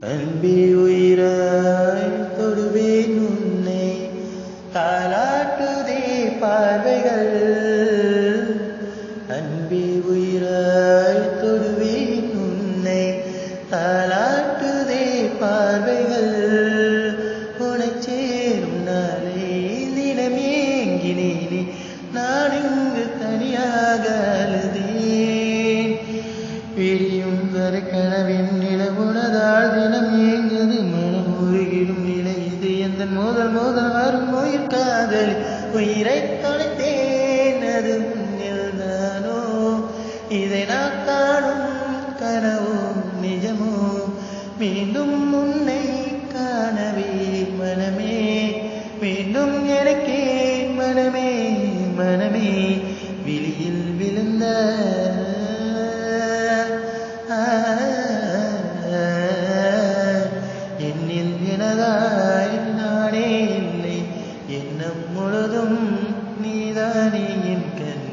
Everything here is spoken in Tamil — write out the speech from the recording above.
அன்பே உயிராய் தொடுவேன் உன்னை தாலாட்டுதே பார்வைகள். அன்பே உயிராய் தொடுவேன் உன்னை தாலாட்டுதே பார்வைகள். உனைச் சேரும் நாளை தினம் ஏங்கினேனே நான் இங்கு தனியாக அழுதேன். விரியும் வரை கனவின் நிலவுனதால் தினம் ஏங்குது மனம் உருகிடும் நிலை இது. எந்த முதல் வரும் உயிர் காதலி உயிரை தொலைத்தேன் அது உன்னில் தானோ. இதை நான் காணும் கனவோ நிஜமோ மீண்டும் உன்னை காணவே மனமே மீண்டும் எனக்கே மனமே மனமே விழியில் விழுந்த என்னில் எனதாய் நானே இல்லை எண்ணம் முழுதும் நீதானே என் கண்.